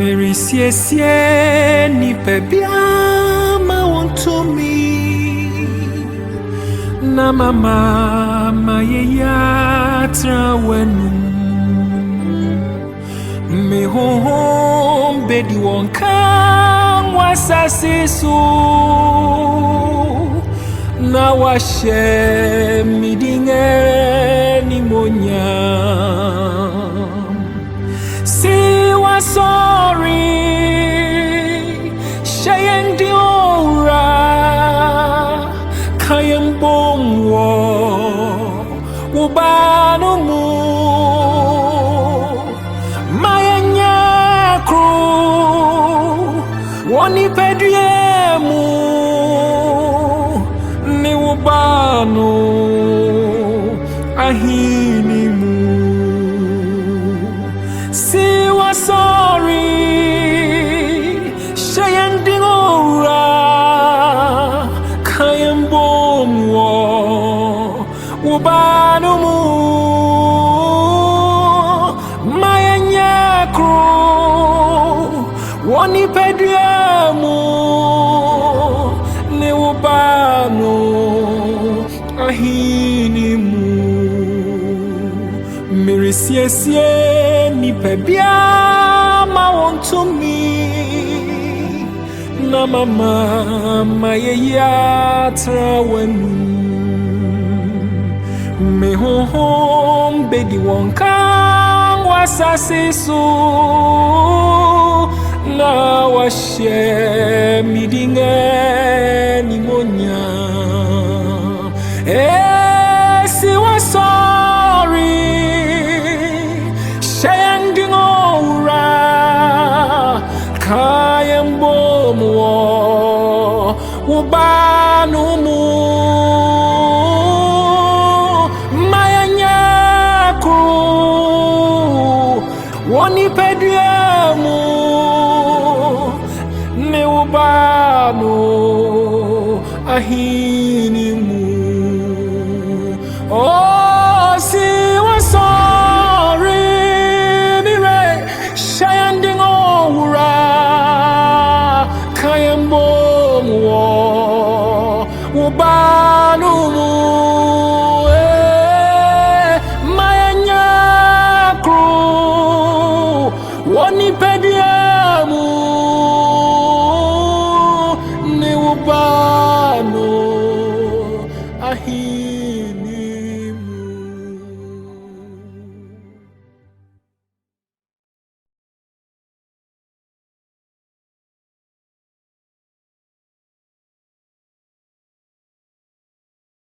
Meresiesie Nnipa biama want to me na mama mayeya trawenu me hom bedi wonka wasasisu na washe midinge ni monya see was sorry shayendi ora kayembom wo ubanu mu mayanya kru woni pedriemu ni ubanu ahini mu see was sorry shayendi ora kayembom wo ubanu mu mayanya kru woni pedriemu ni ubanu ahini mu Meresiesie Nnipa biama want to me na mama mayeya trawenu me hom bedi wonka wasasisu na washe midinge ni monya si was sorry shending ora kayembom wo ubanu mu mayanya kru woni pedriemu ne ubanu ahi